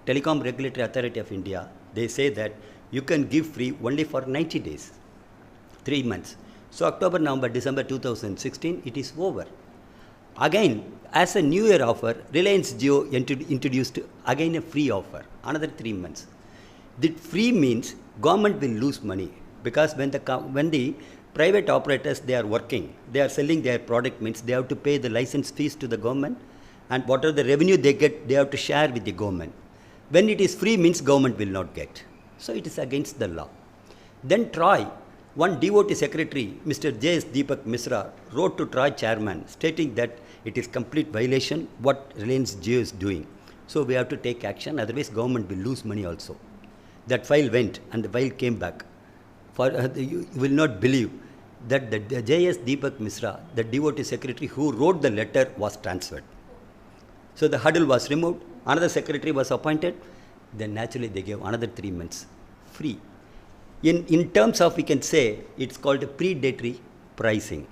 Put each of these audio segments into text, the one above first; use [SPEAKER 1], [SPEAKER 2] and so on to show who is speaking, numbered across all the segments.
[SPEAKER 1] Telecom Regulatory Authority of India, they say that you can give free only for 90 days, 3 months. So October, November, December 2016, it is over. Again, as a New Year offer, Reliance Jio introduced again a free offer, another 3 months. The free means government will lose money because when the private operators, they are working, they are selling their product, means they have to pay the license fees to the government, and whatever the revenue they get, they have to share with the government. When it is free means government will not get. So it is against the law. Then TROI, one devotee secretary, Mr. J.S. Deepak Misra, wrote to TROI chairman stating that it is complete violation what Reliance Jio is doing. So we have to take action, otherwise government will lose money also. That file went and the file came back. You will not believe that the J.S. Deepak Misra, the devotee secretary who wrote the letter, was transferred. So the hurdle was removed, another secretary was appointed, then naturally they gave another 3 months free. In terms of, we can say, it's called predatory pricing.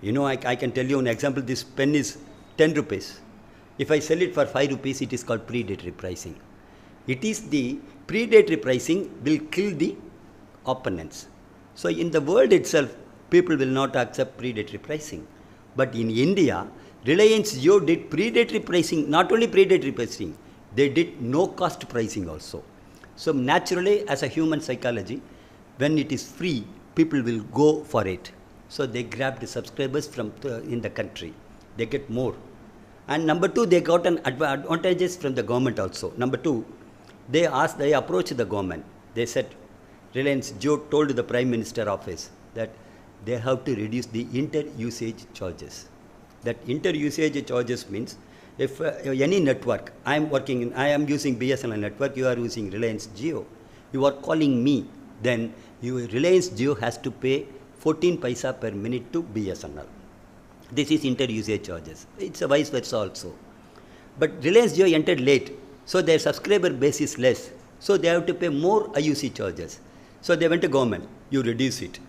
[SPEAKER 1] You know, I can tell you an example, this pen is 10 rupees. If I sell it for 5 rupees, it is called predatory pricing. It is the predatory pricing will kill the opponents. So in the world itself, people will not accept predatory pricing. But in India, Reliance Jio did predatory pricing, not only predatory pricing, they did no cost pricing also. So naturally, as a human psychology, when it is free, people will go for it. So they grab the subscribers from in the country. They get more. And number two, they got an advantages from the government also. Number two, they approached the government. They said, Reliance Jio told the Prime Minister office that they have to reduce the inter-usage charges. That inter-usage charges means if any network, I am using BSNL network, you are using Reliance Jio, you are calling me, then Reliance Jio has to pay 14 paisa per minute to BSNL. This is inter-usage charges. It's a vice versa also. But Reliance Jio entered late, so their subscriber base is less. So they have to pay more IUC charges. So they went to government, you reduce it.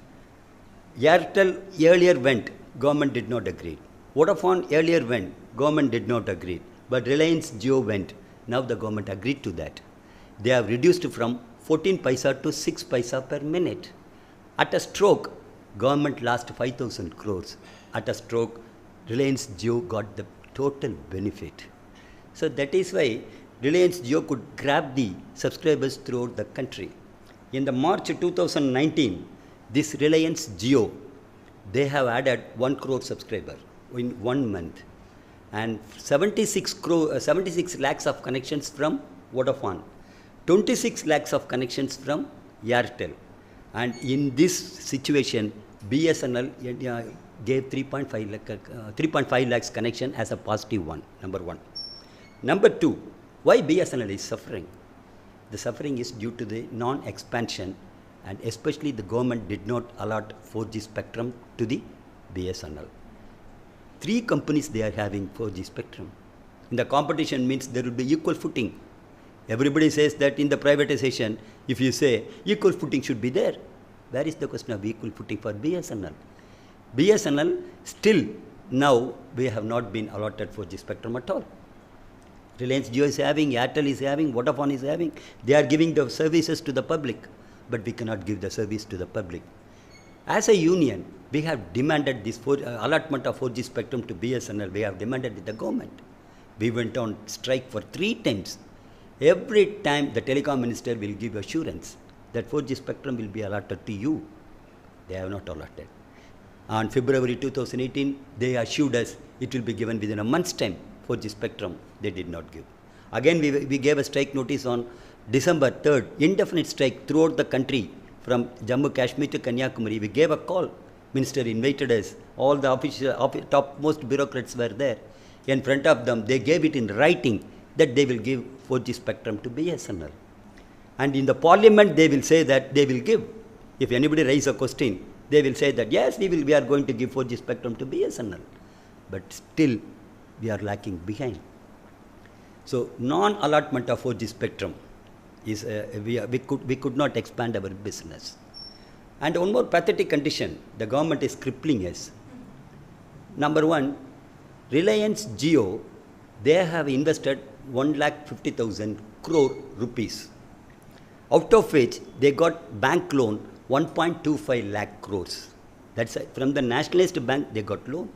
[SPEAKER 1] Airtel earlier went, government did not agree. Vodafone earlier went, government did not agree. But Reliance Jio went, now the government agreed to that. They have reduced from 14 paisa to 6 paisa per minute. At a stroke, government lost 5,000 crores. At a stroke, Reliance Jio got the total benefit. So that is why Reliance Jio could grab the subscribers throughout the country. In the March 2019, this Reliance Jio, they have added 1 crore subscriber in 1 month. And 76 lakhs of connections from Vodafone, 26 lakhs of connections from Airtel. And in this situation, BSNL gave 3.5 lakhs connection as a positive one, number one. Number two, why BSNL is suffering? The suffering is due to the non-expansion, and especially the government did not allot 4G spectrum to the BSNL. 3 companies, they are having 4G spectrum. In the competition means there will be equal footing. Everybody says that in the privatization, if you say equal footing should be there, where is the question of equal footing for BSNL? BSNL still now we have not been allotted 4G spectrum at all. Reliance Jio is having, Airtel is having, Vodafone is having. They are giving the services to the public, but we cannot give the service to the public. As a union, we have demanded this allotment of 4G spectrum to BSNL. We have demanded with the government. We went on strike for 3 times. Every time the telecom minister will give assurance that 4G spectrum will be allotted to you. They have not allotted. On February 2018, they assured us it will be given within a month's time. 4G spectrum, they did not give. Again, we gave a strike notice on December 3rd, indefinite strike throughout the country from Jammu Kashmir to Kanyakumari. We gave a call. Minister invited us. All the topmost bureaucrats were there. In front of them, they gave it in writing that they will give 4G spectrum to BSNL. And in the parliament, they will say that they will give. If anybody raises a question, they will say that, yes, we are going to give 4G spectrum to BSNL. But still, we are lacking behind. So, non-allotment of 4G spectrum is, we could not expand our business. And one more pathetic condition, the government is crippling us. Number one, Reliance Jio, they have invested 1,50,000 crore rupees, out of which they got bank loan 1.25 lakh crores. That's from the nationalized bank they got loan.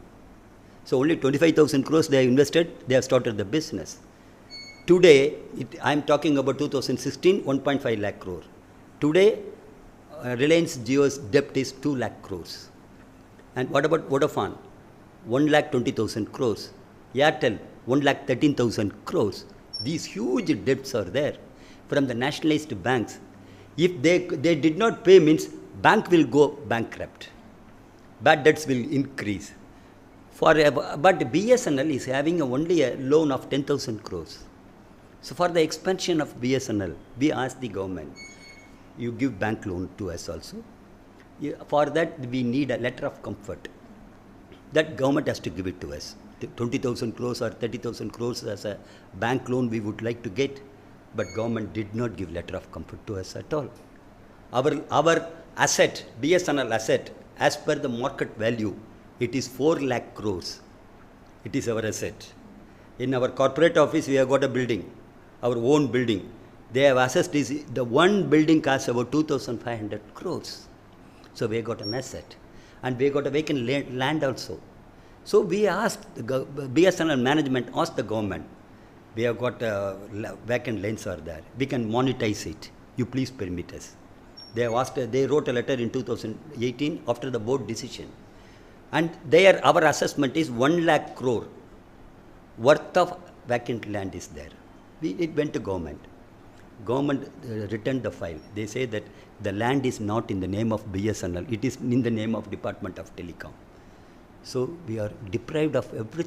[SPEAKER 1] So only 25,000 crores they have invested, they have started the business. Today, I am talking about 2016, 1.5 lakh crore. Today, Reliance Jio's debt is 2 lakh crores. And what about Vodafone? 1,20,000 crores. Airtel, 1,13,000 crores. These huge debts are there from the nationalized banks. If they did not pay, means bank will go bankrupt. Bad debts will increase. But BSNL is having only a loan of 10,000 crores. So for the expansion of BSNL, we asked the government, you give bank loan to us also. For that, we need a letter of comfort. That government has to give it to us. 20,000 crores or 30,000 crores as a bank loan we would like to get. But government did not give letter of comfort to us at all. Our asset, BSNL asset, as per the market value, it is 4 lakh crores. It is our asset. In our corporate office, we have got a building, our own building. They have assessed this, the one building costs about 2,500 crores. So we have got an asset. And we have got a vacant land also. So we asked, BSNL management asked the government, we have got vacant lands are there. We can monetize it. You please permit us. They have asked, they wrote a letter in 2018 after the board decision. And there our assessment is 1 lakh crore worth of vacant land is there. It went to government. Government returned the file. They say that the land is not in the name of BSNL. It is in the name of Department of Telecom. So we are deprived of everything.